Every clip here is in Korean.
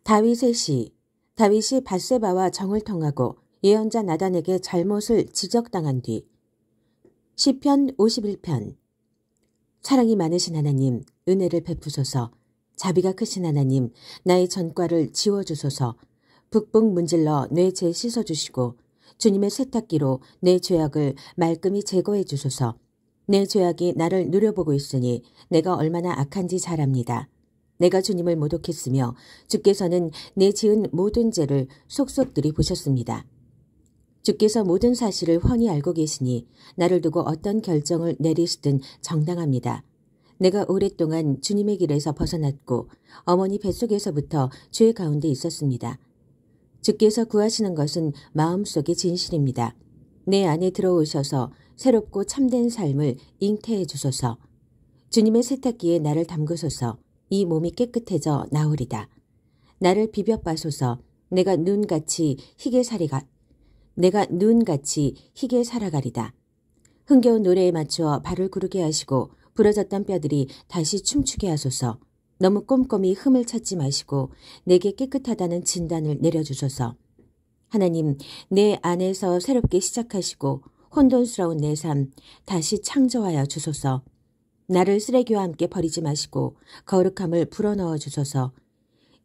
다윗의 시. 다윗이 밧세바와 정을 통하고 예언자 나단에게 잘못을 지적당한 뒤. 시편 51편. 사랑이 많으신 하나님, 은혜를 베푸소서. 자비가 크신 하나님, 나의 전과를 지워주소서. 북북 문질러 내 죄 씻어주시고 주님의 세탁기로 내 죄악을 말끔히 제거해 주소서. 내 죄악이 나를 누려보고 있으니 내가 얼마나 악한지 잘 압니다. 내가 주님을 모독했으며 주께서는 내 지은 모든 죄를 속속들이 보셨습니다. 주께서 모든 사실을 훤히 알고 계시니 나를 두고 어떤 결정을 내리시든 정당합니다. 내가 오랫동안 주님의 길에서 벗어났고 어머니 뱃속에서부터 죄 가운데 있었습니다. 주께서 구하시는 것은 마음속의 진실입니다. 내 안에 들어오셔서 새롭고 참된 삶을 잉태해 주소서. 주님의 세탁기에 나를 담그소서. 이 몸이 깨끗해져 나오리다. 나를 비벼빠소서. 내가 눈같이 희게 살아가리다. 흥겨운 노래에 맞추어 발을 구르게 하시고 부러졌던 뼈들이 다시 춤추게 하소서. 너무 꼼꼼히 흠을 찾지 마시고 내게 깨끗하다는 진단을 내려주소서. 하나님, 내 안에서 새롭게 시작하시고 혼돈스러운 내 삶 다시 창조하여 주소서. 나를 쓰레기와 함께 버리지 마시고 거룩함을 불어넣어 주소서.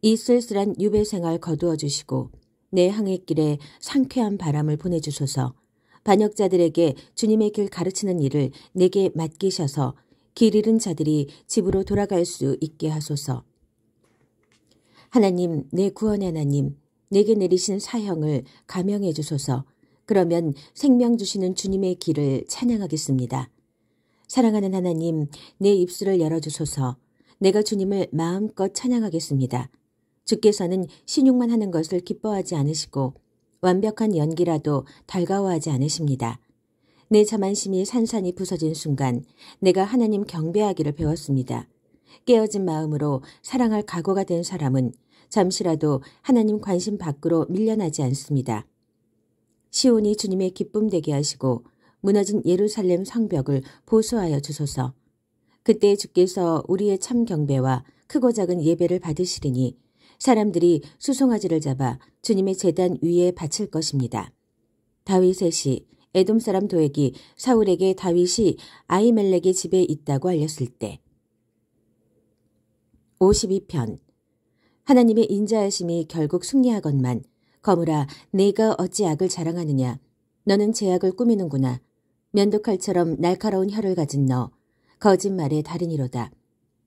이 쓸쓸한 유배 생활 거두어 주시고 내 항해길에 상쾌한 바람을 보내주소서. 반역자들에게 주님의 길 가르치는 일을 내게 맡기셔서 길 잃은 자들이 집으로 돌아갈 수 있게 하소서. 하나님, 내 구원의 하나님, 내게 내리신 사형을 감형해 주소서. 그러면 생명 주시는 주님의 길을 찬양하겠습니다. 사랑하는 하나님, 내 입술을 열어주소서. 내가 주님을 마음껏 찬양하겠습니다. 주께서는 신용만 하는 것을 기뻐하지 않으시고 완벽한 연기라도 달가워하지 않으십니다. 내 자만심이 산산이 부서진 순간 내가 하나님 경배하기를 배웠습니다. 깨어진 마음으로 사랑할 각오가 된 사람은 잠시라도 하나님 관심 밖으로 밀려나지 않습니다. 시온이 주님의 기쁨 되게 하시고 무너진 예루살렘 성벽을 보수하여 주소서. 그때 주께서 우리의 참 경배와 크고 작은 예배를 받으시리니 사람들이 수송아지를 잡아 주님의 제단 위에 바칠 것입니다. 다윗의 시. 에돔 사람 도액이 사울에게 다윗이 아히멜렉의 집에 있다고 알렸을 때. 52편. 하나님의 인자하심이 결국 승리하건만 거물아, 내가 어찌 악을 자랑하느냐. 너는 제약을 꾸미는구나. 면도칼처럼 날카로운 혀를 가진 너, 거짓말의 달인이로다.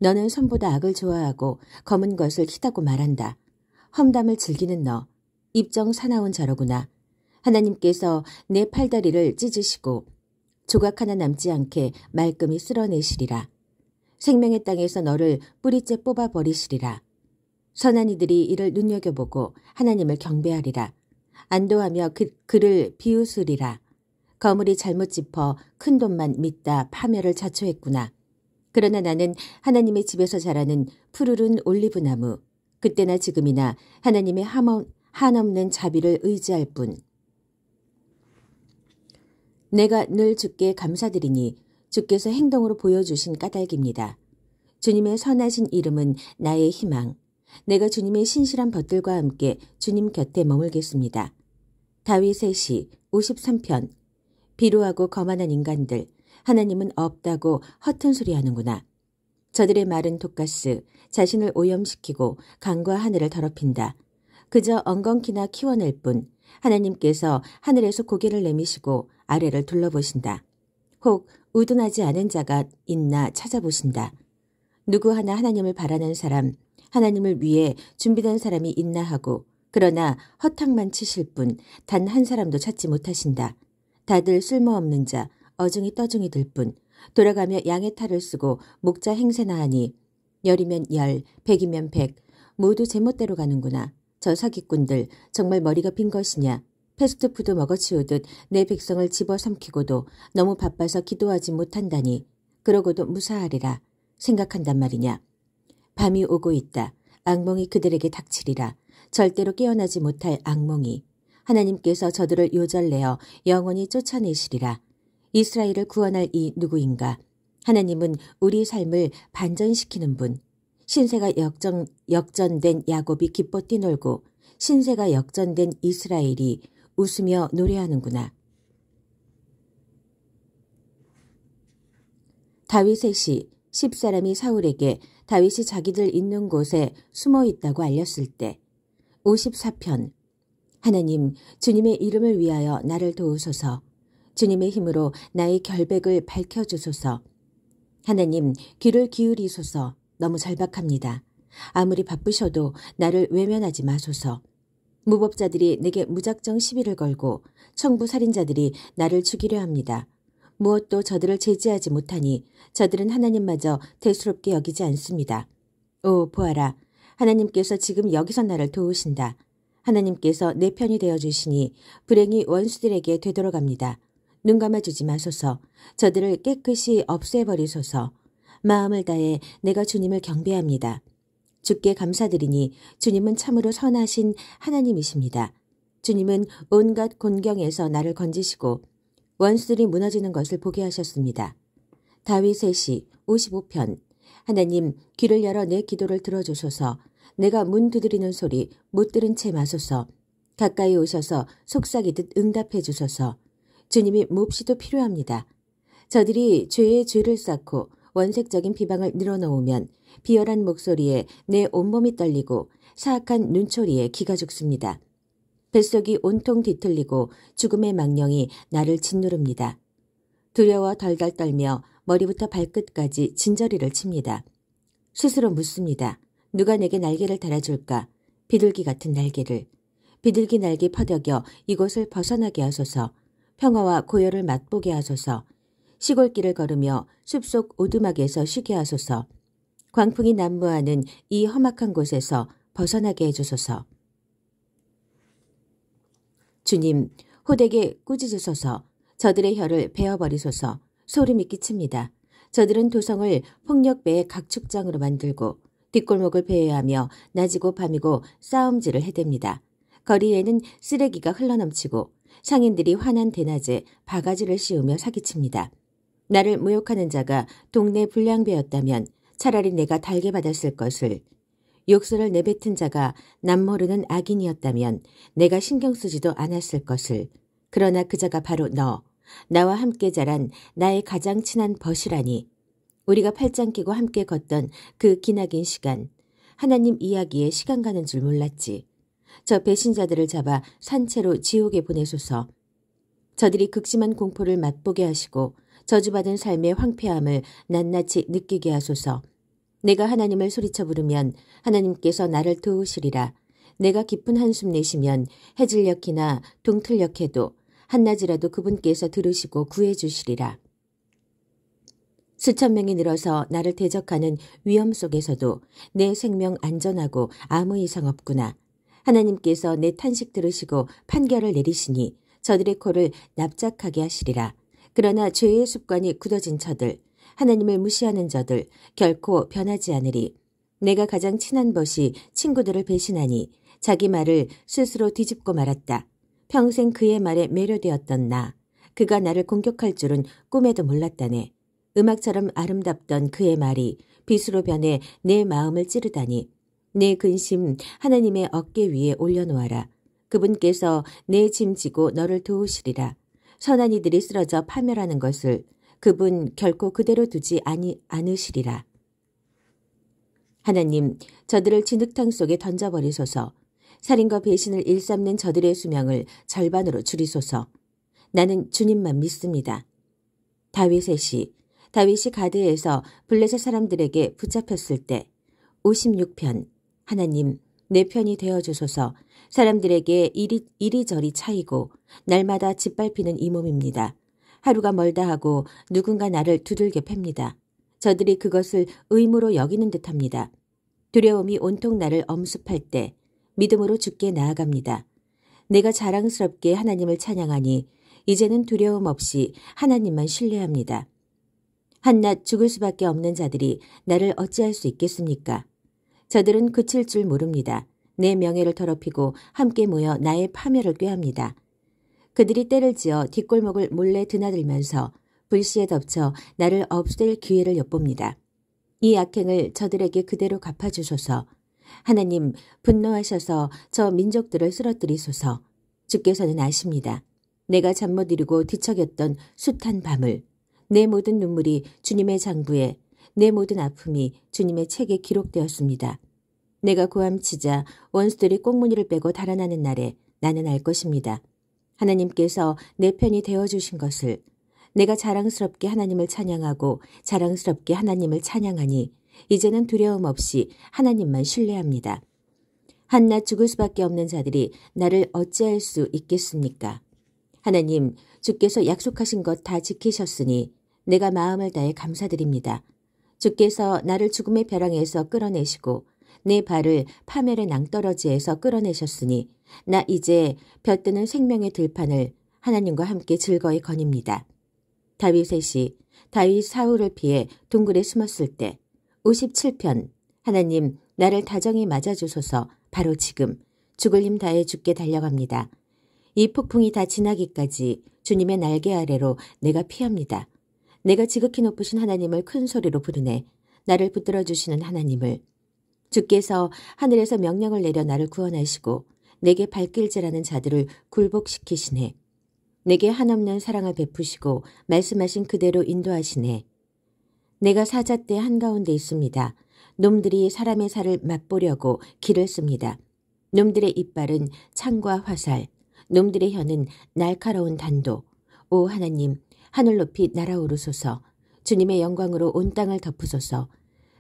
너는 선보다 악을 좋아하고 검은 것을 희다고 말한다. 험담을 즐기는 너, 입정 사나운 자로구나. 하나님께서 내 팔다리를 찢으시고 조각 하나 남지 않게 말끔히 쓸어내시리라. 생명의 땅에서 너를 뿌리째 뽑아버리시리라. 선한 이들이 이를 눈여겨보고 하나님을 경배하리라. 안도하며 그를 비웃으리라. 거물이 잘못 짚어 큰 돈만 믿다 파멸을 자초했구나. 그러나 나는 하나님의 집에서 자라는 푸르른 올리브나무, 그때나 지금이나 하나님의 한없는 자비를 의지할 뿐. 내가 늘 주께 감사드리니 주께서 행동으로 보여주신 까닭입니다. 주님의 선하신 이름은 나의 희망. 내가 주님의 신실한 벗들과 함께 주님 곁에 머물겠습니다. 다윗의 시 53편. 비루하고 거만한 인간들, 하나님은 없다고 허튼 소리 하는구나. 저들의 말은 독가스, 자신을 오염시키고 강과 하늘을 더럽힌다. 그저 엉겅퀴나 키워낼 뿐 하나님께서 하늘에서 고개를 내미시고 아래를 둘러보신다. 혹 우둔하지 않은 자가 있나 찾아보신다. 누구 하나 하나님을 바라는 사람, 하나님을 위해 준비된 사람이 있나 하고 그러나 허탕만 치실 뿐 단 한 사람도 찾지 못하신다. 다들 쓸모없는 자, 어중이 떠중이 들 뿐 돌아가며 양의 탈을 쓰고 목자 행세나 하니 열이면 열, 백이면 백, 모두 제멋대로 가는구나. 저 사기꾼들 정말 머리가 빈 것이냐. 패스트푸드 먹어치우듯 내 백성을 집어삼키고도 너무 바빠서 기도하지 못한다니. 그러고도 무사하리라 생각한단 말이냐. 밤이 오고 있다. 악몽이 그들에게 닥치리라. 절대로 깨어나지 못할 악몽이. 하나님께서 저들을 요절내어 영원히 쫓아내시리라. 이스라엘을 구원할 이 누구인가. 하나님은 우리 삶을 반전시키는 분. 신세가 역전된 야곱이 기뻐 뛰놀고 신세가 역전된 이스라엘이 웃으며 노래하는구나. 다윗의 시 10사람이 사울에게 다윗이 자기들 있는 곳에 숨어 있다고 알렸을 때 54편 하나님 주님의 이름을 위하여 나를 도우소서. 주님의 힘으로 나의 결백을 밝혀주소서. 하나님 귀를 기울이소서. 너무 절박합니다. 아무리 바쁘셔도 나를 외면하지 마소서. 무법자들이 내게 무작정 시비를 걸고 청부살인자들이 나를 죽이려 합니다. 무엇도 저들을 제지하지 못하니 저들은 하나님마저 대수롭게 여기지 않습니다. 오 보아라. 하나님께서 지금 여기서 나를 도우신다. 하나님께서 내 편이 되어주시니 불행이 원수들에게 되돌아갑니다. 눈 감아주지 마소서. 저들을 깨끗이 없애버리소서. 마음을 다해 내가 주님을 경배합니다. 주께 감사드리니 주님은 참으로 선하신 하나님이십니다. 주님은 온갖 곤경에서 나를 건지시고 원수들이 무너지는 것을 보게 하셨습니다. 다윗의 시 55편 하나님 귀를 열어 내 기도를 들어주소서. 내가 문 두드리는 소리 못 들은 채 마소서. 가까이 오셔서 속삭이듯 응답해 주소서. 주님이 몹시도 필요합니다. 저들이 죄에 죄를 쌓고 원색적인 비방을 늘어놓으면 비열한 목소리에 내 온몸이 떨리고 사악한 눈초리에 기가 죽습니다. 뱃속이 온통 뒤틀리고 죽음의 망령이 나를 짓누릅니다. 두려워 덜덜 떨며 머리부터 발끝까지 진저리를 칩니다. 스스로 묻습니다. 누가 내게 날개를 달아줄까? 비둘기 같은 날개를. 비둘기 날개 퍼덕여 이곳을 벗어나게 하소서. 평화와 고요를 맛보게 하소서. 시골길을 걸으며 숲속 오두막에서 쉬게 하소서. 광풍이 난무하는 이 험악한 곳에서 벗어나게 해주소서. 주님, 호되게 꾸짖으소서. 저들의 혀를 베어버리소서. 소름이 끼칩니다. 저들은 도성을 폭력배의 각축장으로 만들고 뒷골목을 배회하며 낮이고 밤이고 싸움질을 해댑니다. 거리에는 쓰레기가 흘러넘치고 상인들이 환한 대낮에 바가지를 씌우며 사기칩니다. 나를 모욕하는 자가 동네 불량배였다면 차라리 내가 달게 받았을 것을, 욕설을 내뱉은 자가 남모르는 악인이었다면 내가 신경 쓰지도 않았을 것을, 그러나 그 자가 바로 너, 나와 함께 자란 나의 가장 친한 벗이라니. 우리가 팔짱 끼고 함께 걷던 그 기나긴 시간, 하나님 이야기에 시간 가는 줄 몰랐지. 저 배신자들을 잡아 산채로 지옥에 보내소서. 저들이 극심한 공포를 맛보게 하시고 저주받은 삶의 황폐함을 낱낱이 느끼게 하소서. 내가 하나님을 소리쳐 부르면 하나님께서 나를 도우시리라. 내가 깊은 한숨 내쉬면 해질녘이나 동틀녘에도 한낮이라도 그분께서 들으시고 구해주시리라. 수천 명이 늘어서 나를 대적하는 위험 속에서도 내 생명 안전하고 아무 이상 없구나. 하나님께서 내 탄식 들으시고 판결을 내리시니 저들의 코를 납작하게 하시리라. 그러나 죄의 습관이 굳어진 저들, 하나님을 무시하는 저들 결코 변하지 않으리. 내가 가장 친한 벗이 친구들을 배신하니 자기 말을 스스로 뒤집고 말았다. 평생 그의 말에 매료되었던 나. 그가 나를 공격할 줄은 꿈에도 몰랐다네. 음악처럼 아름답던 그의 말이 빗으로 변해 내 마음을 찌르다니. 내 근심 하나님의 어깨 위에 올려놓아라. 그분께서 내 짐 지고 너를 도우시리라. 선한 이들이 쓰러져 파멸하는 것을 그분 결코 그대로 두지 않으시리라. 하나님, 저들을 진흙탕 속에 던져버리소서. 살인과 배신을 일삼는 저들의 수명을 절반으로 줄이소서. 나는 주님만 믿습니다. 다윗의 시. 다윗이 가드에서 블레셋 사람들에게 붙잡혔을 때 56편. 하나님, 내 편이 되어주소서. 사람들에게 이리저리 차이고 날마다 짓밟히는 이 몸입니다. 하루가 멀다 하고 누군가 나를 두들겨 팹니다. 저들이 그것을 의무로 여기는 듯합니다. 두려움이 온통 나를 엄습할 때 믿음으로 주께 나아갑니다. 내가 자랑스럽게 하나님을 찬양하니 이제는 두려움 없이 하나님만 신뢰합니다. 한낱 죽을 수밖에 없는 자들이 나를 어찌할 수 있겠습니까? 저들은 그칠 줄 모릅니다. 내 명예를 더럽히고 함께 모여 나의 파멸을 꾀합니다. 그들이 때를 지어 뒷골목을 몰래 드나들면서 불씨에 덮쳐 나를 없앨 기회를 엿봅니다. 이 악행을 저들에게 그대로 갚아주소서. 하나님, 분노하셔서 저 민족들을 쓰러뜨리소서. 주께서는 아십니다. 내가 잠 못 이루고 뒤척였던 숱한 밤을, 내 모든 눈물이 주님의 장부에, 내 모든 아픔이 주님의 책에 기록되었습니다. 내가 고함치자 원수들이 꽁무니를 빼고 달아나는 날에 나는 알 것입니다. 하나님께서 내 편이 되어주신 것을, 내가 자랑스럽게 하나님을 찬양하고 자랑스럽게 하나님을 찬양하니 이제는 두려움 없이 하나님만 신뢰합니다. 한낱 죽을 수밖에 없는 자들이 나를 어찌할 수 있겠습니까? 하나님, 주께서 약속하신 것 다 지키셨으니 내가 마음을 다해 감사드립니다. 주께서 나를 죽음의 벼랑에서 끌어내시고 내 발을 파멸의 낭떠러지에서 끌어내셨으니 나 이제 벼뜨는 생명의 들판을 하나님과 함께 즐거이 거닙니다. 다윗 사울을 피해 동굴에 숨었을 때 57편 하나님 나를 다정히 맞아주소서. 바로 지금 죽을 힘 다해 죽게 달려갑니다. 이 폭풍이 다 지나기까지 주님의 날개 아래로 내가 피합니다. 내가 지극히 높으신 하나님을 큰 소리로 부르네. 나를 붙들어 주시는 하나님을. 주께서 하늘에서 명령을 내려 나를 구원하시고 내게 발길질하는 자들을 굴복시키시네. 내게 한없는 사랑을 베푸시고 말씀하신 그대로 인도하시네. 내가 사자떼 한가운데 있습니다. 놈들이 사람의 살을 맛보려고 기를 씁니다. 놈들의 이빨은 창과 화살, 놈들의 혀는 날카로운 단도. 오 하나님, 하늘 높이 날아오르소서. 주님의 영광으로 온 땅을 덮으소서.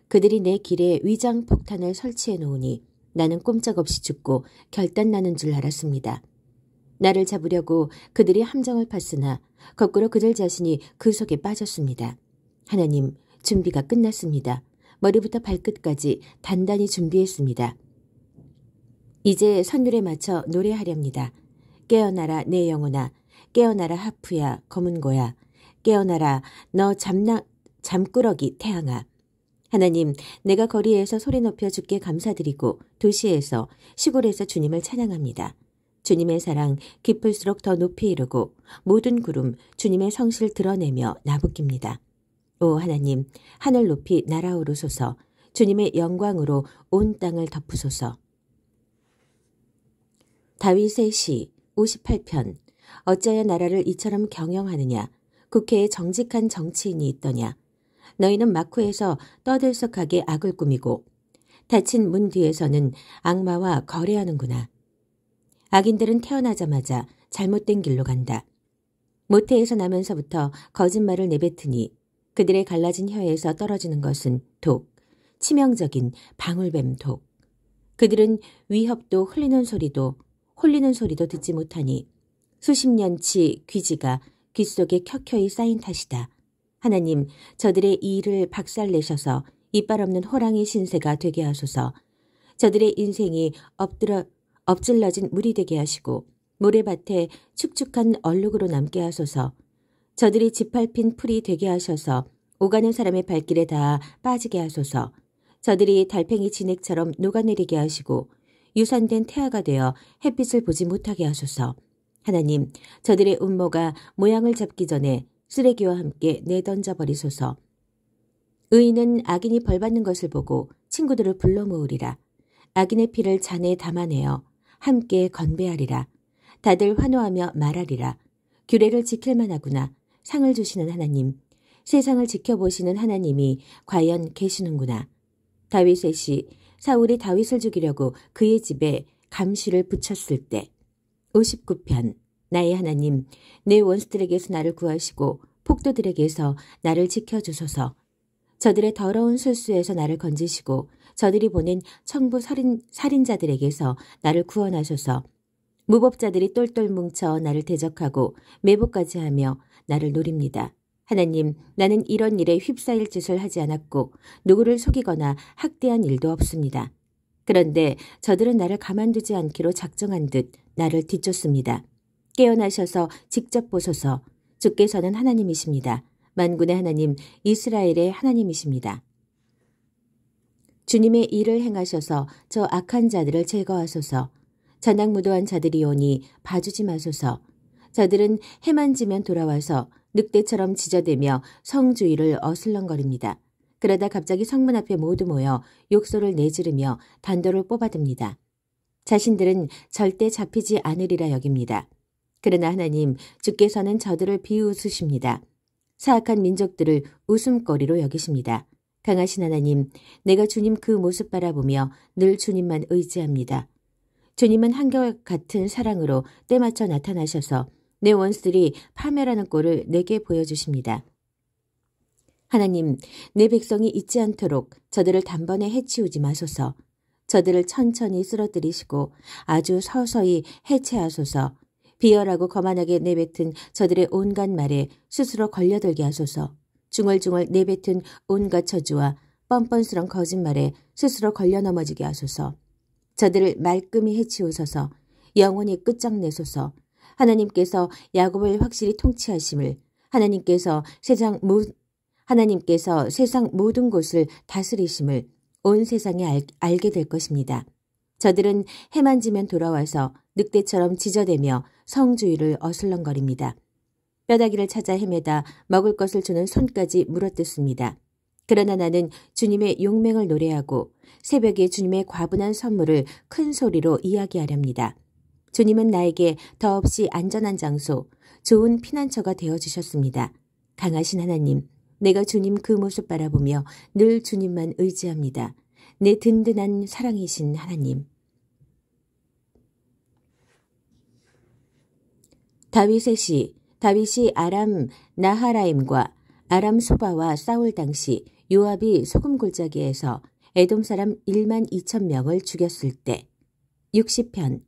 그들이 내 길에 위장 폭탄을 설치해 놓으니 나는 꼼짝없이 죽고 결단나는 줄 알았습니다. 나를 잡으려고 그들이 함정을 팠으나 거꾸로 그들 자신이 그 속에 빠졌습니다. 하나님, 준비가 끝났습니다. 머리부터 발끝까지 단단히 준비했습니다. 이제 선율에 맞춰 노래하렵니다. 깨어나라 내 영혼아, 깨어나라 하프야 검은고야, 깨어나라 너 잠꾸러기 태양아. 하나님, 내가 거리에서 소리 높여 주께 감사드리고 도시에서 시골에서 주님을 찬양합니다. 주님의 사랑 깊을수록 더 높이 이르고 모든 구름 주님의 성실 드러내며 나부낍니다. 오 하나님, 하늘 높이 날아오르소서. 주님의 영광으로 온 땅을 덮으소서. 다윗의 시 58편. 어찌하여 나라를 이처럼 경영하느냐. 국회에 정직한 정치인이 있더냐. 너희는 마쿠에서 떠들썩하게 악을 꾸미고 닫힌 문 뒤에서는 악마와 거래하는구나. 악인들은 태어나자마자 잘못된 길로 간다. 모태에서 나면서부터 거짓말을 내뱉으니 그들의 갈라진 혀에서 떨어지는 것은 독, 치명적인 방울뱀 독. 그들은 위협도 홀리는 소리도 듣지 못하니 수십 년치 귀지가 귀 속에 켜켜이 쌓인 탓이다. 하나님, 저들의 이를 박살내셔서 이빨 없는 호랑이 신세가 되게 하소서. 저들의 인생이 엎질러진 물이 되게 하시고 모래밭에 축축한 얼룩으로 남게 하소서. 저들이 짓밟힌 풀이 되게 하셔서 오가는 사람의 발길에 닿아 빠지게 하소서. 저들이 달팽이 진액처럼 녹아내리게 하시고 유산된 태아가 되어 햇빛을 보지 못하게 하소서. 하나님, 저들의 음모가 모양을 잡기 전에 쓰레기와 함께 내던져 버리소서. 의인은 악인이 벌받는 것을 보고 친구들을 불러 모으리라. 악인의 피를 잔에 담아내어 함께 건배하리라. 다들 환호하며 말하리라. 규례를 지킬 만하구나. 상을 주시는 하나님, 세상을 지켜보시는 하나님이 과연 계시는구나. 다윗의 시. 사울이 다윗을 죽이려고 그의 집에 감시를 붙였을 때 59편. 나의 하나님, 내 원수들에게서 나를 구하시고 폭도들에게서 나를 지켜주소서. 저들의 더러운 술수에서 나를 건지시고 저들이 보낸 청부 살인자들에게서 나를 구원하소서. 무법자들이 똘똘 뭉쳐 나를 대적하고 매복까지 하며 나를 노립니다. 하나님, 나는 이런 일에 휩싸일 짓을 하지 않았고 누구를 속이거나 학대한 일도 없습니다. 그런데 저들은 나를 가만두지 않기로 작정한 듯 나를 뒤쫓습니다. 깨어나셔서 직접 보소서. 주께서는 하나님이십니다. 만군의 하나님, 이스라엘의 하나님이십니다. 주님의 일을 행하셔서 저 악한 자들을 제거하소서. 잔악무도한 자들이 오니 봐주지 마소서. 저들은 해만 지면 돌아와서 늑대처럼 지저대며 성주의를 어슬렁거립니다. 그러다 갑자기 성문 앞에 모두 모여 욕설을 내지르며 단도를 뽑아듭니다. 자신들은 절대 잡히지 않으리라 여깁니다. 그러나 하나님, 주께서는 저들을 비웃으십니다. 사악한 민족들을 웃음거리로 여기십니다. 강하신 하나님, 내가 주님 그 모습 바라보며 늘 주님만 의지합니다. 주님은 한결같은 사랑으로 때맞춰 나타나셔서 내 원수들이 파멸하는 꼴을 내게 보여주십니다. 하나님, 내 백성이 잊지 않도록 저들을 단번에 해치우지 마소서. 저들을 천천히 쓰러뜨리시고 아주 서서히 해체하소서. 비열하고 거만하게 내뱉은 저들의 온갖 말에 스스로 걸려들게 하소서. 중얼중얼 내뱉은 온갖 저주와 뻔뻔스런 거짓말에 스스로 걸려 넘어지게 하소서. 저들을 말끔히 해치우소서. 영원히 끝장내소서. 하나님께서 야곱을 확실히 통치하심을, 하나님께서 세상 모든 곳을 다스리심을 온 세상이 알게 될 것입니다. 저들은 해만 지면 돌아와서 늑대처럼 지저대며 성주의를 어슬렁거립니다. 뼈다귀를 찾아 헤매다 먹을 것을 주는 손까지 물어뜯습니다. 그러나 나는 주님의 용맹을 노래하고 새벽에 주님의 과분한 선물을 큰 소리로 이야기하렵니다. 주님은 나에게 더없이 안전한 장소, 좋은 피난처가 되어주셨습니다. 강하신 하나님, 내가 주님 그 모습 바라보며 늘 주님만 의지합니다. 내 든든한 사랑이신 하나님. 다윗의 시. 다윗이 아람 나하라임과 아람 소바와 싸울 당시 요압이 소금 골짜기에서 에돔 사람 1만 2천 명을 죽였을 때. 60편.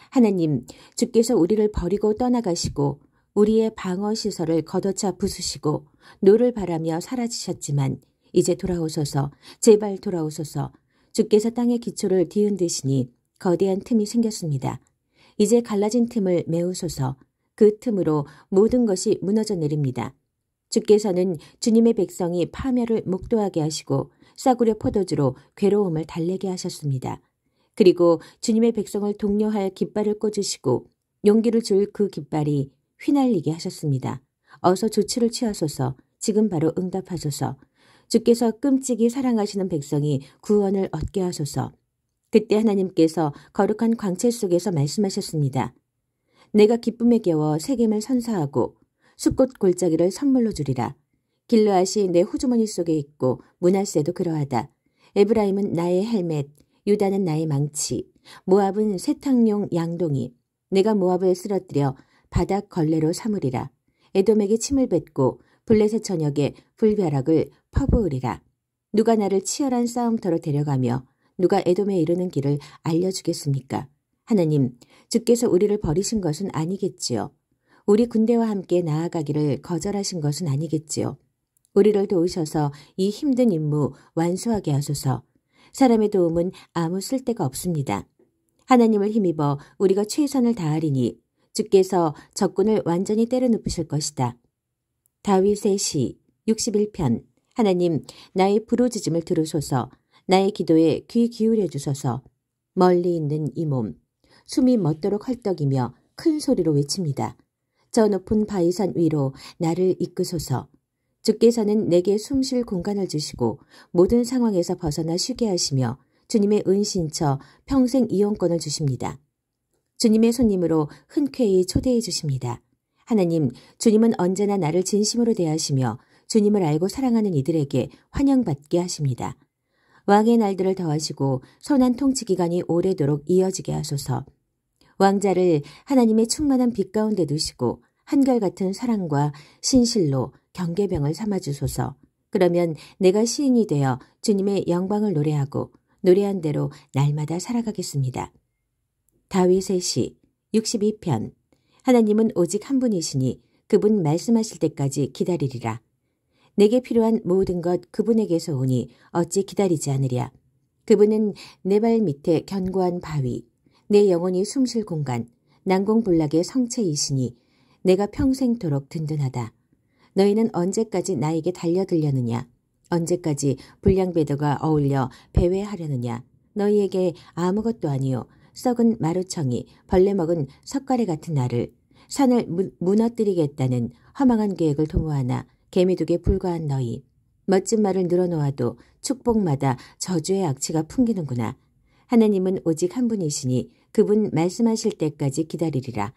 하나님, 주께서 우리를 버리고 떠나가시고 우리의 방어 시설을 걷어차 부수시고 노를 바라며 사라지셨지만 이제 돌아오소서, 제발 돌아오소서. 주께서 땅의 기초를 뒤흔드시니 거대한 틈이 생겼습니다. 이제 갈라진 틈을 메우소서. 그 틈으로 모든 것이 무너져 내립니다. 주께서는 주님의 백성이 파멸을 목도하게 하시고 싸구려 포도주로 괴로움을 달래게 하셨습니다. 그리고 주님의 백성을 독려할 깃발을 꽂으시고 용기를 줄 그 깃발이 휘날리게 하셨습니다. 어서 조치를 취하소서. 지금 바로 응답하소서. 주께서 끔찍이 사랑하시는 백성이 구원을 얻게 하소서. 그때 하나님께서 거룩한 광채 속에서 말씀하셨습니다. 내가 기쁨에 겨워 세겜을 선사하고 숫꽃 골짜기를 선물로 주리라. 길르앗이 내 호주머니 속에 있고 므낫세도 그러하다. 에브라임은 나의 헬멧, 유다는 나의 망치, 모압은 세탁용 양동이. 내가 모압을 쓰러뜨려 바닥 걸레로 삼으리라. 에돔에게 침을 뱉고 블레셋 전역에 불벼락을 퍼부으리라. 누가 나를 치열한 싸움터로 데려가며 누가 에돔에 이르는 길을 알려주겠습니까? 하나님, 주께서 우리를 버리신 것은 아니겠지요. 우리 군대와 함께 나아가기를 거절하신 것은 아니겠지요. 우리를 도우셔서 이 힘든 임무 완수하게 하소서. 사람의 도움은 아무 쓸데가 없습니다. 하나님을 힘입어 우리가 최선을 다하리니 주께서 적군을 완전히 때려눕으실 것이다. 다윗의 시 61편. 하나님, 나의 부르짖음을 들으소서. 나의 기도에 귀 기울여 주소서. 멀리 있는 이 몸, 숨이 멎도록 헐떡이며 큰 소리로 외칩니다. 저 높은 바위산 위로 나를 이끄소서. 주께서는 내게 숨쉴 공간을 주시고 모든 상황에서 벗어나 쉬게 하시며 주님의 은신처 평생 이용권을 주십니다. 주님의 손님으로 흔쾌히 초대해 주십니다. 하나님, 주님은 언제나 나를 진심으로 대하시며 주님을 알고 사랑하는 이들에게 환영받게 하십니다. 왕의 날들을 더하시고 선한 통치 기간이 오래도록 이어지게 하소서. 왕자를 하나님의 충만한 빛 가운데 두시고 한결같은 사랑과 신실로 경계병을 삼아주소서. 그러면 내가 시인이 되어 주님의 영광을 노래하고 노래한 대로 날마다 살아가겠습니다. 다윗의 시 62편. 하나님은 오직 한 분이시니 그분 말씀하실 때까지 기다리리라. 내게 필요한 모든 것 그분에게서 오니 어찌 기다리지 않으랴. 그분은 내 발 밑에 견고한 바위, 내 영혼이 숨쉴 공간, 난공불락의 성체이시니 내가 평생토록 든든하다. 너희는 언제까지 나에게 달려들려느냐? 언제까지 불량배들과 어울려 배회하려느냐? 너희에게 아무것도 아니요 썩은 마루청이 벌레 먹은 석가래 같은 나를 산을 무너뜨리겠다는 허망한 계획을 도모하나 개미둑에 불과한 너희. 멋진 말을 늘어놓아도 축복마다 저주의 악취가 풍기는구나. 하나님은 오직 한 분이시니 그분 말씀하실 때까지 기다리리라.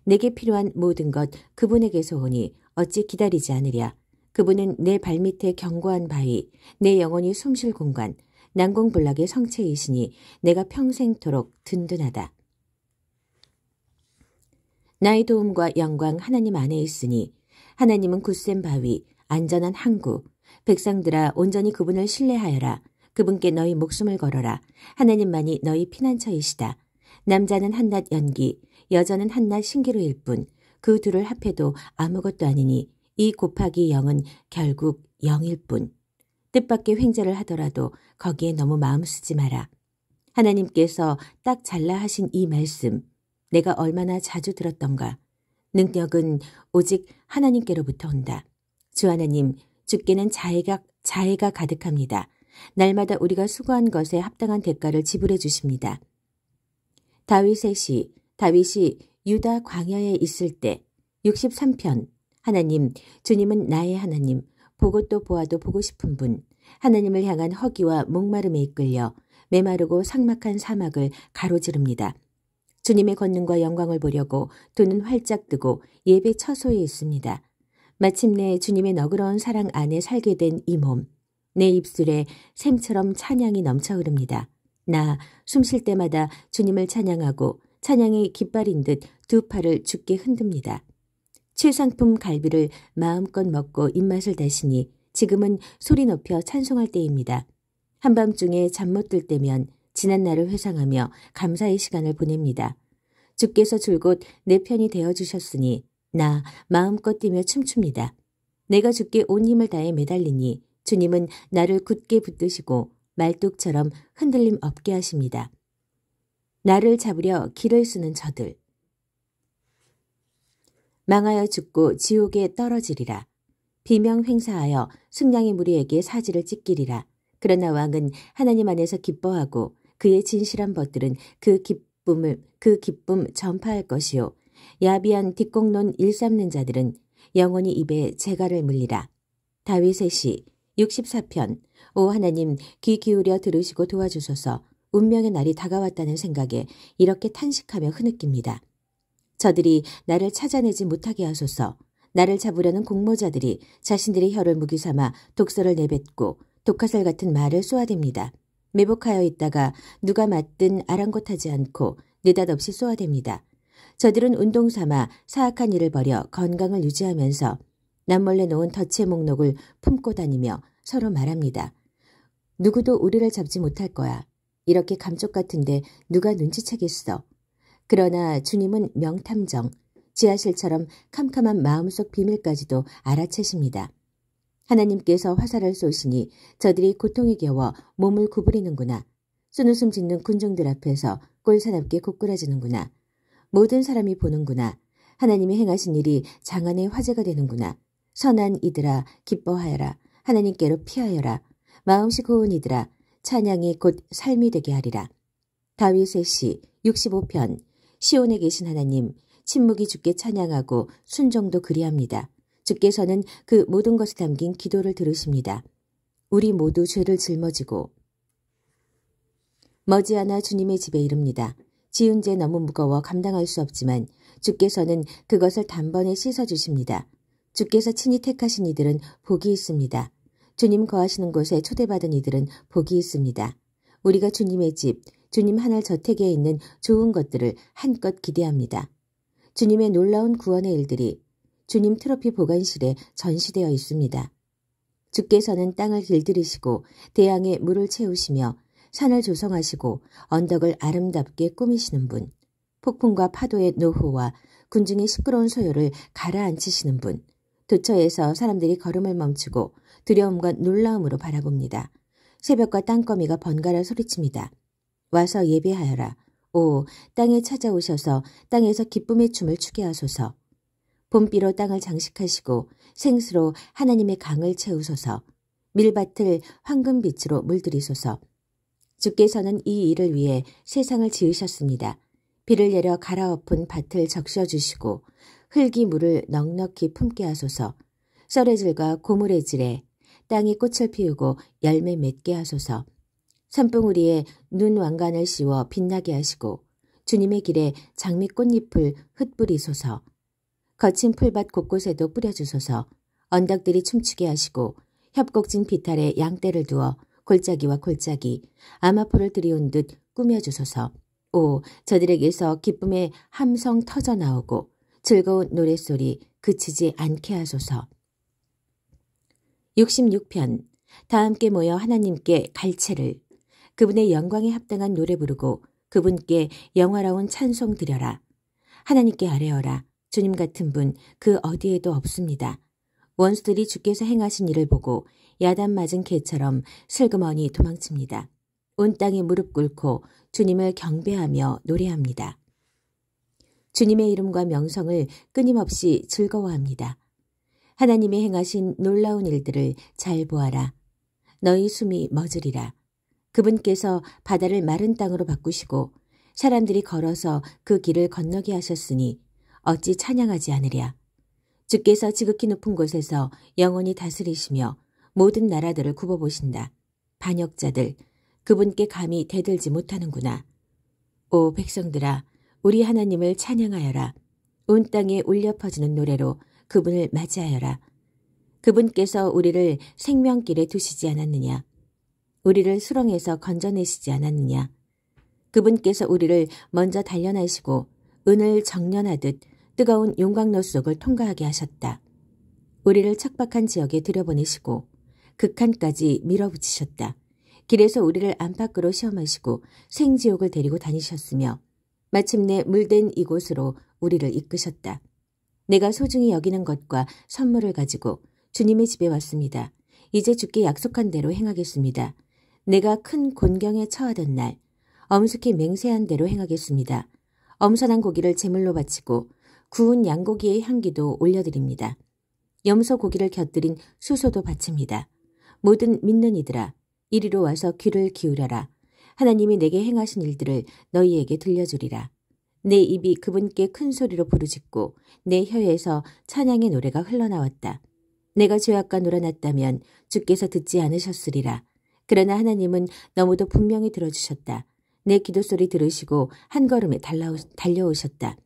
내게 필요한 모든 것 그분에게서 오니 어찌 기다리지 않으랴. 그분은 내 발밑에 견고한 바위, 내 영혼이 숨쉴 공간, 난공불락의 성체이시니 내가 평생토록 든든하다. 나의 도움과 영광 하나님 안에 있으니 하나님은 굳센 바위, 안전한 항구. 백성들아 온전히 그분을 신뢰하여라. 그분께 너희 목숨을 걸어라. 하나님만이 너희 피난처이시다. 남자는 한낱 연기, 여자는 한낱 신기루일 뿐. 그 둘을 합해도 아무것도 아니니 이 곱하기 0은 결국 0일 뿐. 뜻밖의 횡재를 하더라도 거기에 너무 마음 쓰지 마라. 하나님께서 딱 잘라 하신 이 말씀, 내가 얼마나 자주 들었던가. 능력은 오직 하나님께로부터 온다. 주 하나님, 주께는 자애가 가득합니다. 날마다 우리가 수고한 것에 합당한 대가를 지불해 주십니다. 다윗의 시, 다윗이 유다 광야에 있을 때 63편. 하나님, 주님은 나의 하나님, 보고 또 보아도 보고 싶은 분, 하나님을 향한 허기와 목마름에 이끌려 메마르고 삭막한 사막을 가로지릅니다. 주님의 권능과 영광을 보려고 눈은 활짝 뜨고 예배 처소에 있습니다. 마침내 주님의 너그러운 사랑 안에 살게 된 이 몸, 내 입술에 샘처럼 찬양이 넘쳐 흐릅니다. 나 숨 쉴 때마다 주님을 찬양하고 찬양의 깃발인 듯 두 팔을 주께 흔듭니다. 최상품 갈비를 마음껏 먹고 입맛을 다시니 지금은 소리 높여 찬송할 때입니다. 한밤중에 잠 못 들 때면 지난 날을 회상하며 감사의 시간을 보냅니다. 주께서 줄곧 내 편이 되어주셨으니 나 마음껏 뛰며 춤춥니다. 내가 주께 온 힘을 다해 매달리니 주님은 나를 굳게 붙드시고 말뚝처럼 흔들림 없게 하십니다. 나를 잡으려 길을 쓰는 저들. 망하여 죽고 지옥에 떨어지리라. 비명 횡사하여 승냥이 무리에게 사지를 찢기리라. 그러나 왕은 하나님 안에서 기뻐하고 그의 진실한 벗들은 그 기쁨 전파할 것이요. 야비한 뒷공론 일삼는 자들은 영원히 입에 재갈을 물리라. 다윗의 시 64편. 오 하나님, 귀 기울여 들으시고 도와주소서. 운명의 날이 다가왔다는 생각에 이렇게 탄식하며 흐느낍니다. 저들이 나를 찾아내지 못하게 하소서. 나를 잡으려는 공모자들이 자신들의 혀를 무기 삼아 독서를 내뱉고 독화살 같은 말을 쏘아댑니다. 매복하여 있다가 누가 맞든 아랑곳하지 않고 느닷없이 쏘아댑니다. 저들은 운동 삼아 사악한 일을 벌여 건강을 유지하면서 남몰래 놓은 덫의 목록을 품고 다니며 서로 말합니다. 누구도 우리를 잡지 못할 거야. 이렇게 감쪽 같은데 누가 눈치채겠어. 그러나 주님은 명탐정, 지하실처럼 캄캄한 마음속 비밀까지도 알아채십니다. 하나님께서 화살을 쏘시니 저들이 고통에 겨워 몸을 구부리는구나. 쓴웃음 짓는 군중들 앞에서 꼴사납게 고꾸라지는구나. 모든 사람이 보는구나. 하나님이 행하신 일이 장안의 화제가 되는구나. 선한 이들아 기뻐하여라. 하나님께로 피하여라. 마음씨 고운 이들아 찬양이 곧 삶이 되게 하리라. 다윗의 시 65편. 시온에 계신 하나님, 침묵이 주께 찬양하고 순종도 그리합니다. 주께서는 그 모든 것에 담긴 기도를 들으십니다. 우리 모두 죄를 짊어지고 머지않아 주님의 집에 이릅니다. 지은 죄 너무 무거워 감당할 수 없지만 주께서는 그것을 단번에 씻어주십니다. 주께서 친히 택하신 이들은 복이 있습니다. 주님 거하시는 곳에 초대받은 이들은 복이 있습니다. 우리가 주님의 집, 주님 하늘 저택에 있는 좋은 것들을 한껏 기대합니다. 주님의 놀라운 구원의 일들이 주님 트로피 보관실에 전시되어 있습니다. 주께서는 땅을 길들이시고 대양에 물을 채우시며 산을 조성하시고 언덕을 아름답게 꾸미시는 분, 폭풍과 파도의 노호와 군중의 시끄러운 소요를 가라앉히시는 분, 도처에서 사람들이 걸음을 멈추고 두려움과 놀라움으로 바라봅니다. 새벽과 땅거미가 번갈아 소리칩니다. 와서 예배하여라. 오, 땅에 찾아오셔서 땅에서 기쁨의 춤을 추게 하소서. 봄비로 땅을 장식하시고 생수로 하나님의 강을 채우소서. 밀밭을 황금빛으로 물들이소서. 주께서는 이 일을 위해 세상을 지으셨습니다. 비를 내려 갈아엎은 밭을 적셔주시고 흙이 물을 넉넉히 품게 하소서. 썰의 질과 고물의 질에 땅이 꽃을 피우고 열매 맺게 하소서. 산봉우리에 눈 왕관을 씌워 빛나게 하시고 주님의 길에 장미 꽃잎을 흩뿌리소서. 거친 풀밭 곳곳에도 뿌려주소서. 언덕들이 춤추게 하시고 협곡진 비탈에 양떼를 두어 골짜기와 골짜기 아마포를 들이온 듯 꾸며주소서. 오, 저들에게서 기쁨의 함성 터져나오고 즐거운 노랫소리 그치지 않게 하소서. 66편 다 함께 모여 하나님께 갈채를 그분의 영광에 합당한 노래 부르고 그분께 영화로운 찬송 드려라. 하나님께 아뢰어라. 주님 같은 분 그 어디에도 없습니다. 원수들이 주께서 행하신 일을 보고 야단 맞은 개처럼 슬그머니 도망칩니다. 온 땅에 무릎 꿇고 주님을 경배하며 노래합니다. 주님의 이름과 명성을 끊임없이 즐거워합니다. 하나님이 행하신 놀라운 일들을 잘 보아라. 너희 숨이 멎으리라. 그분께서 바다를 마른 땅으로 바꾸시고 사람들이 걸어서 그 길을 건너게 하셨으니 어찌 찬양하지 않으랴. 주께서 지극히 높은 곳에서 영원히 다스리시며 모든 나라들을 굽어보신다. 반역자들, 그분께 감히 대들지 못하는구나. 오 백성들아, 우리 하나님을 찬양하여라. 온 땅에 울려 퍼지는 노래로 그분을 맞이하여라. 그분께서 우리를 생명길에 두시지 않았느냐. 우리를 수렁에서 건져내시지 않았느냐. 그분께서 우리를 먼저 단련하시고 은을 정련하듯 뜨거운 용광로 속을 통과하게 하셨다. 우리를 척박한 지역에 들여보내시고 극한까지 밀어붙이셨다. 길에서 우리를 안팎으로 시험하시고 생지옥을 데리고 다니셨으며 마침내 물된 이곳으로 우리를 이끄셨다. 내가 소중히 여기는 것과 선물을 가지고 주님의 집에 왔습니다. 이제 주께 약속한 대로 행하겠습니다. 내가 큰 곤경에 처하던 날 엄숙히 맹세한 대로 행하겠습니다. 엄선한 고기를 제물로 바치고 구운 양고기의 향기도 올려드립니다. 염소 고기를 곁들인 수소도 바칩니다. 모든 믿는 이들아, 이리로 와서 귀를 기울여라. 하나님이 내게 행하신 일들을 너희에게 들려주리라. 내 입이 그분께 큰 소리로 부르짖고 내 혀에서 찬양의 노래가 흘러나왔다. 내가 죄악과 놀아났다면 주께서 듣지 않으셨으리라. 그러나 하나님은 너무도 분명히 들어주셨다. 내 기도 소리 들으시고 한 걸음에 달려오셨다.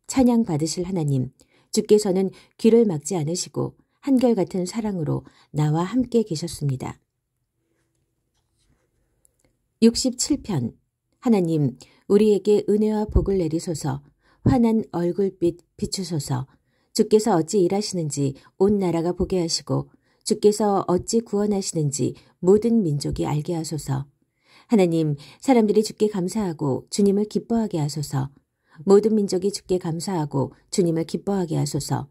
찬양 받으실 하나님, 주께서는 귀를 막지 않으시고 한결같은 사랑으로 나와 함께 계셨습니다. 67편 하나님, 우리에게 은혜와 복을 내리소서. 환한 얼굴빛 비추소서. 주께서 어찌 일하시는지 온 나라가 보게 하시고 주께서 어찌 구원하시는지 모든 민족이 알게 하소서. 하나님, 사람들이 주께 감사하고 주님을 기뻐하게 하소서. 모든 민족이 주께 감사하고 주님을 기뻐하게 하소서.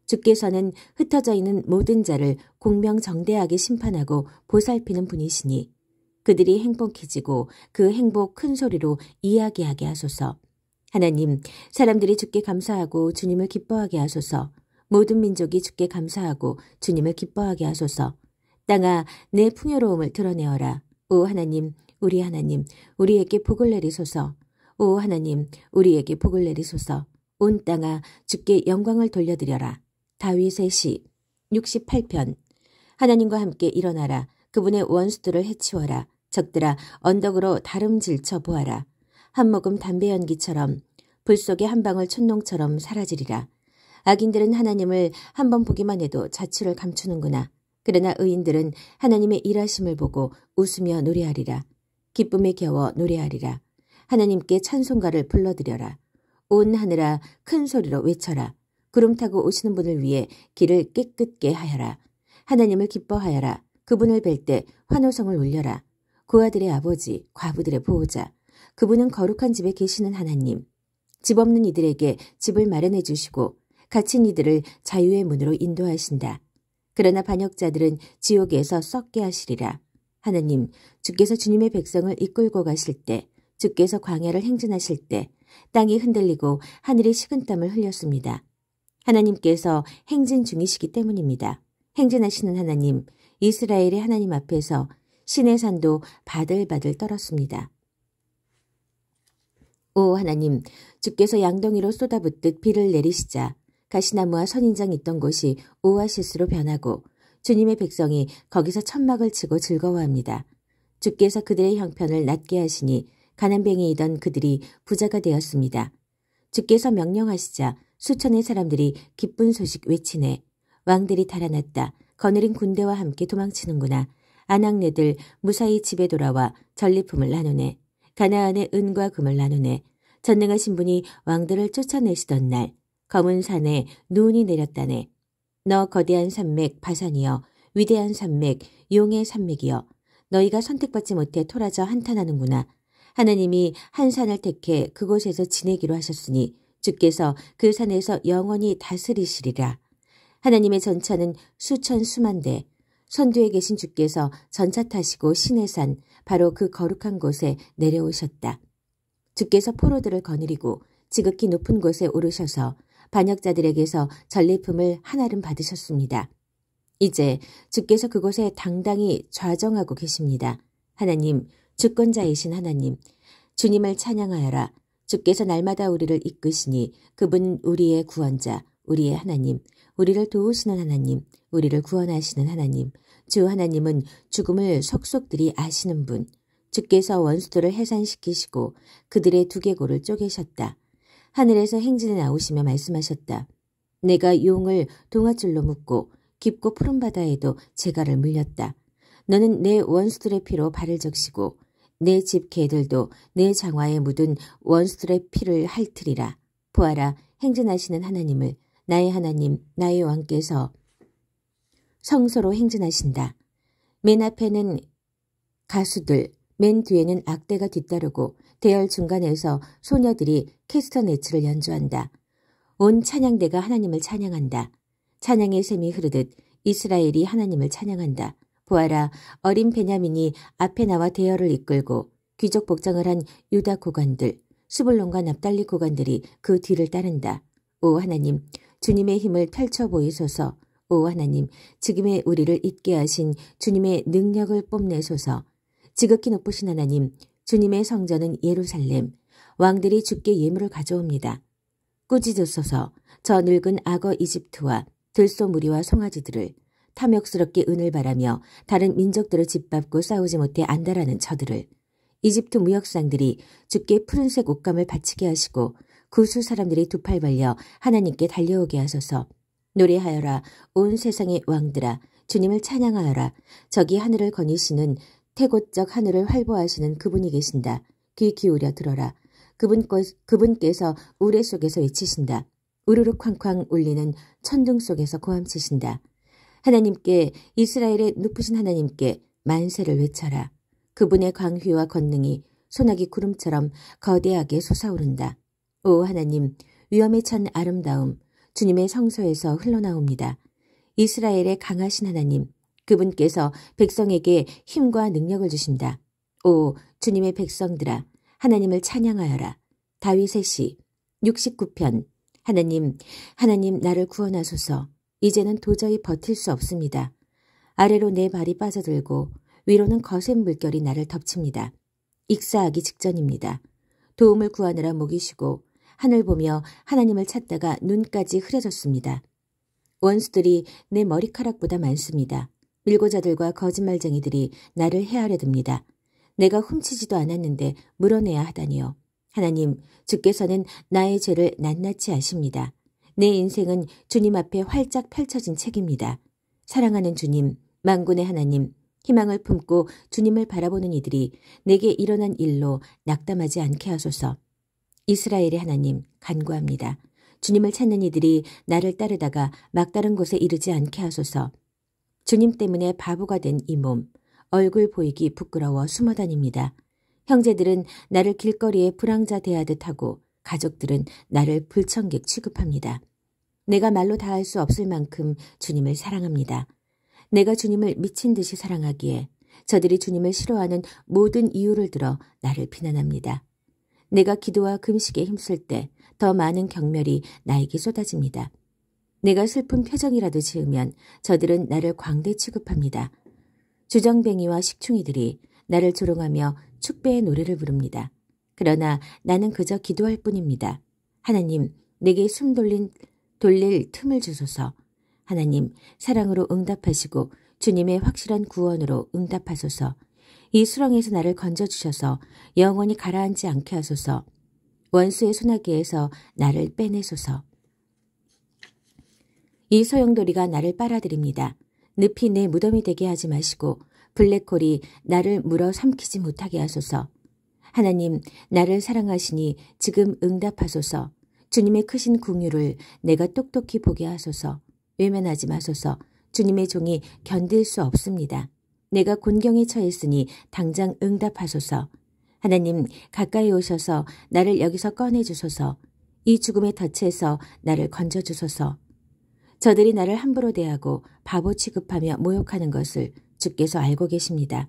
주께서는 흩어져 있는 모든 자를 공명정대하게 심판하고 보살피는 분이시니 그들이 행복해지고 그 행복 큰 소리로 이야기하게 하소서. 하나님, 사람들이 주께 감사하고 주님을 기뻐하게 하소서. 모든 민족이 주께 감사하고 주님을 기뻐하게 하소서. 땅아, 내 풍요로움을 드러내어라. 오 하나님, 우리 하나님, 우리에게 복을 내리소서. 오 하나님, 우리에게 복을 내리소서. 온 땅아, 주께 영광을 돌려드려라. 다윗의 시 68편 하나님과 함께 일어나라. 그분의 원수들을 해치워라. 적들아, 언덕으로 다름질쳐 보아라. 한 모금 담배 연기처럼 불 속의 한 방울 촛농처럼 사라지리라. 악인들은 하나님을 한번 보기만 해도 자취를 감추는구나. 그러나 의인들은 하나님의 일하심을 보고 웃으며 노래하리라. 기쁨에 겨워 노래하리라. 하나님께 찬송가를 불러드려라. 온 하늘아, 큰 소리로 외쳐라. 구름 타고 오시는 분을 위해 길을 깨끗게 하여라. 하나님을 기뻐하여라. 그분을 뵐 때 환호성을 울려라. 고아들의 아버지, 과부들의 보호자. 그분은 거룩한 집에 계시는 하나님. 집 없는 이들에게 집을 마련해 주시고 갇힌 이들을 자유의 문으로 인도하신다. 그러나 반역자들은 지옥에서 썩게 하시리라. 하나님, 주께서 주님의 백성을 이끌고 가실 때, 주께서 광야를 행진하실 때 땅이 흔들리고 하늘이 식은땀을 흘렸습니다. 하나님께서 행진 중이시기 때문입니다. 행진하시는 하나님, 이스라엘의 하나님 앞에서 신의 산도 바들바들 떨었습니다. 오 하나님, 주께서 양동이로 쏟아붓듯 비를 내리시자 가시나무와 선인장 있던 곳이 오아시스로 변하고 주님의 백성이 거기서 천막을 치고 즐거워합니다. 주께서 그들의 형편을 낮게 하시니 가난뱅이이던 그들이 부자가 되었습니다. 주께서 명령하시자 수천의 사람들이 기쁜 소식 외치네. 왕들이 달아났다. 거느린 군대와 함께 도망치는구나. 아낙네들 무사히 집에 돌아와 전리품을 나누네. 가나안의 은과 금을 나누네. 전능하신 분이 왕들을 쫓아내시던 날 검은 산에 눈이 내렸다네. 너 거대한 산맥 바산이여, 위대한 산맥 용의 산맥이여, 너희가 선택받지 못해 토라져 한탄하는구나. 하나님이 한 산을 택해 그곳에서 지내기로 하셨으니 주께서 그 산에서 영원히 다스리시리라. 하나님의 전차는 수천 수만대, 선두에 계신 주께서 전차 타시고 시내산 바로 그 거룩한 곳에 내려오셨다. 주께서 포로들을 거느리고 지극히 높은 곳에 오르셔서 반역자들에게서 전리품을 한아름 받으셨습니다. 이제 주께서 그곳에 당당히 좌정하고 계십니다. 하나님, 주권자이신 하나님, 주님을 찬양하여라. 주께서 날마다 우리를 이끄시니 그분은 우리의 구원자, 우리의 하나님, 우리를 도우시는 하나님, 우리를 구원하시는 하나님. 주 하나님은 죽음을 속속들이 아시는 분. 주께서 원수들을 해산시키시고 그들의 두개골을 쪼개셨다. 하늘에서 행진에 나오시며 말씀하셨다. 내가 용을 동아줄로 묶고 깊고 푸른 바다에도 재갈을 물렸다. 너는 내 원수들의 피로 발을 적시고 내 집 개들도 내 장화에 묻은 원수들의 피를 핥으리라. 보아라, 행진하시는 하나님을, 나의 하나님, 나의 왕께서 성소로 행진하신다. 맨 앞에는 가수들, 맨 뒤에는 악대가 뒤따르고 대열 중간에서 소녀들이 캐스터네츠를 연주한다. 온 찬양대가 하나님을 찬양한다. 찬양의 샘이 흐르듯 이스라엘이 하나님을 찬양한다. 보아라, 어린 베냐민이 앞에 나와 대열을 이끌고 귀족 복장을 한 유다 고관들, 스불론과 납달리 고관들이 그 뒤를 따른다. 오 하나님, 주님의 힘을 펼쳐 보이소서. 오 하나님, 지금의 우리를 잊게 하신 주님의 능력을 뽐내소서. 지극히 높으신 하나님, 주님의 성전은 예루살렘, 왕들이 주께 예물을 가져옵니다. 꾸짖으소서. 저 늙은 악어 이집트와 들소무리와 송아지들을, 탐욕스럽게 은을 바라며 다른 민족들을 짓밟고 싸우지 못해 안달하는 저들을, 이집트 무역상들이 주께 푸른색 옷감을 바치게 하시고 구수 사람들이 두 팔 벌려 하나님께 달려오게 하소서. 노래하여라, 온 세상의 왕들아, 주님을 찬양하여라. 저기 하늘을 거니시는 태곶적 하늘을 활보하시는 그분이 계신다. 귀 기울여 들어라. 그분께서 우레 속에서 외치신다. 우르르 쾅쾅 울리는 천둥 속에서 고함치신다. 하나님께, 이스라엘의 높으신 하나님께 만세를 외쳐라. 그분의 광휘와 권능이 소나기 구름처럼 거대하게 솟아오른다. 오 하나님, 위엄에 찬 아름다움, 주님의 성소에서 흘러나옵니다. 이스라엘의 강하신 하나님, 그분께서 백성에게 힘과 능력을 주신다. 오 주님의 백성들아, 하나님을 찬양하여라. 다윗의 시 69편. 하나님, 하나님 나를 구원하소서. 이제는 도저히 버틸 수 없습니다. 아래로 내 발이 빠져들고 위로는 거센 물결이 나를 덮칩니다. 익사하기 직전입니다. 도움을 구하느라 목이 쉬고 하늘 보며 하나님을 찾다가 눈까지 흐려졌습니다. 원수들이 내 머리카락보다 많습니다. 밀고자들과 거짓말쟁이들이 나를 해하려 듭니다. 내가 훔치지도 않았는데 물어내야 하다니요. 하나님, 주께서는 나의 죄를 낱낱이 아십니다. 내 인생은 주님 앞에 활짝 펼쳐진 책입니다. 사랑하는 주님, 만군의 하나님, 희망을 품고 주님을 바라보는 이들이 내게 일어난 일로 낙담하지 않게 하소서. 이스라엘의 하나님, 간구합니다. 주님을 찾는 이들이 나를 따르다가 막다른 곳에 이르지 않게 하소서. 주님 때문에 바보가 된 이 몸, 얼굴 보이기 부끄러워 숨어 다닙니다. 형제들은 나를 길거리에 불황자 대하듯 하고 가족들은 나를 불청객 취급합니다. 내가 말로 다 할 수 없을 만큼 주님을 사랑합니다. 내가 주님을 미친 듯이 사랑하기에 저들이 주님을 싫어하는 모든 이유를 들어 나를 비난합니다. 내가 기도와 금식에 힘쓸 때 더 많은 경멸이 나에게 쏟아집니다. 내가 슬픈 표정이라도 지으면 저들은 나를 광대 취급합니다. 주정뱅이와 식충이들이 나를 조롱하며 축배의 노래를 부릅니다. 그러나 나는 그저 기도할 뿐입니다. 하나님, 내게 숨 돌릴 틈을 주소서. 하나님, 사랑으로 응답하시고 주님의 확실한 구원으로 응답하소서. 이 수렁에서 나를 건져주셔서 영원히 가라앉지 않게 하소서. 원수의 소나기에서 나를 빼내소서. 이 소용돌이가 나를 빨아들입니다. 늪이 내 무덤이 되게 하지 마시고 블랙홀이 나를 물어 삼키지 못하게 하소서. 하나님, 나를 사랑하시니 지금 응답하소서. 주님의 크신 긍휼을 내가 똑똑히 보게 하소서. 외면하지 마소서. 주님의 종이 견딜 수 없습니다. 내가 곤경에 처했으니 당장 응답하소서. 하나님, 가까이 오셔서 나를 여기서 꺼내주소서. 이 죽음의 덫에서 나를 건져주소서. 저들이 나를 함부로 대하고 바보 취급하며 모욕하는 것을 주께서 알고 계십니다.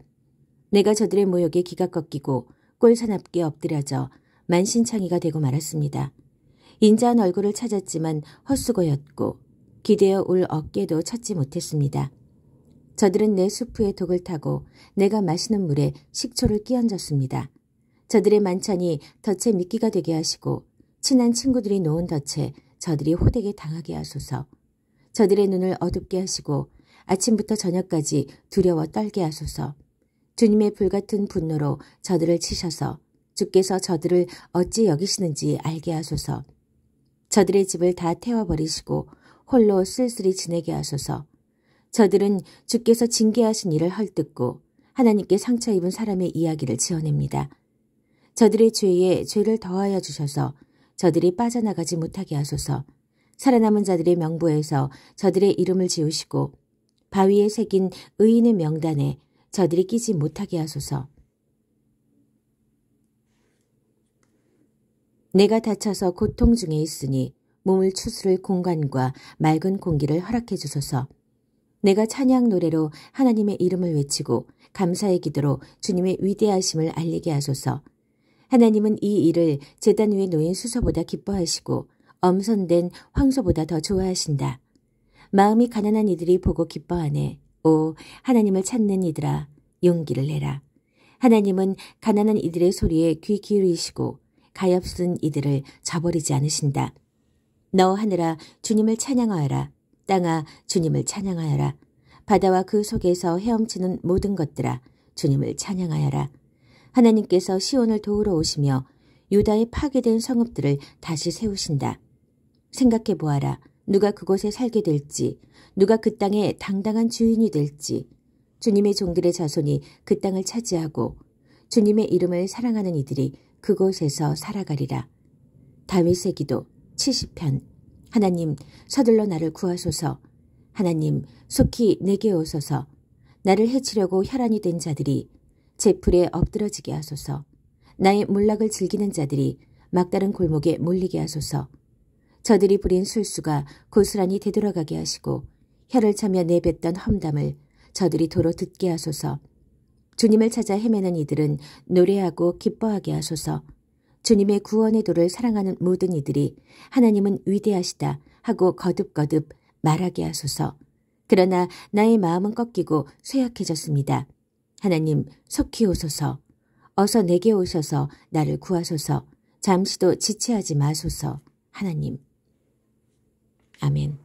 내가 저들의 모욕에 기가 꺾이고 꼴사납게 엎드려져 만신창이가 되고 말았습니다. 인자한 얼굴을 찾았지만 헛수고였고 기대어 올 어깨도 찾지 못했습니다. 저들은 내 수프에 독을 타고 내가 마시는 물에 식초를 끼얹었습니다. 저들의 만찬이 덫에 미끼가 되게 하시고 친한 친구들이 놓은 덫에 저들이 호되게 당하게 하소서. 저들의 눈을 어둡게 하시고 아침부터 저녁까지 두려워 떨게 하소서. 주님의 불같은 분노로 저들을 치셔서 주께서 저들을 어찌 여기시는지 알게 하소서. 저들의 집을 다 태워버리시고 홀로 쓸쓸히 지내게 하소서. 저들은 주께서 징계하신 일을 헐뜯고 하나님께 상처 입은 사람의 이야기를 지어냅니다. 저들의 죄에 죄를 더하여 주셔서 저들이 빠져나가지 못하게 하소서. 살아남은 자들의 명부에서 저들의 이름을 지우시고 바위에 새긴 의인의 명단에 저들이 끼지 못하게 하소서. 내가 다쳐서 고통 중에 있으니 몸을 추스를 공간과 맑은 공기를 허락해 주소서. 내가 찬양 노래로 하나님의 이름을 외치고 감사의 기도로 주님의 위대하심을 알리게 하소서. 하나님은 이 일을 제단 위에 놓인 수소보다 기뻐하시고 엄선된 황소보다 더 좋아하신다. 마음이 가난한 이들이 보고 기뻐하네. 오, 하나님을 찾는 이들아, 용기를 내라. 하나님은 가난한 이들의 소리에 귀 기울이시고 가엾은 이들을 저버리지 않으신다. 너 하늘아, 주님을 찬양하여라. 땅아, 주님을 찬양하여라. 바다와 그 속에서 헤엄치는 모든 것들아, 주님을 찬양하여라. 하나님께서 시온을 도우러 오시며 유다의 파괴된 성읍들을 다시 세우신다. 생각해 보아라. 누가 그곳에 살게 될지, 누가 그 땅의 당당한 주인이 될지, 주님의 종들의 자손이 그 땅을 차지하고 주님의 이름을 사랑하는 이들이 그곳에서 살아가리라. 다윗의 기도 70편. 하나님, 서둘러 나를 구하소서. 하나님, 속히 내게 오소서. 나를 해치려고 혈안이 된 자들이 제 풀에 엎드러지게 하소서. 나의 몰락을 즐기는 자들이 막다른 골목에 몰리게 하소서. 저들이 부린 술수가 고스란히 되돌아가게 하시고 혀를 차며 내뱉던 험담을 저들이 도로 듣게 하소서. 주님을 찾아 헤매는 이들은 노래하고 기뻐하게 하소서. 주님의 구원의 도를 사랑하는 모든 이들이 하나님은 위대하시다 하고 거듭거듭 말하게 하소서. 그러나 나의 마음은 꺾이고 쇠약해졌습니다. 하나님, 속히 오소서. 어서 내게 오셔서 나를 구하소서. 잠시도 지체하지 마소서. 하나님. 아멘.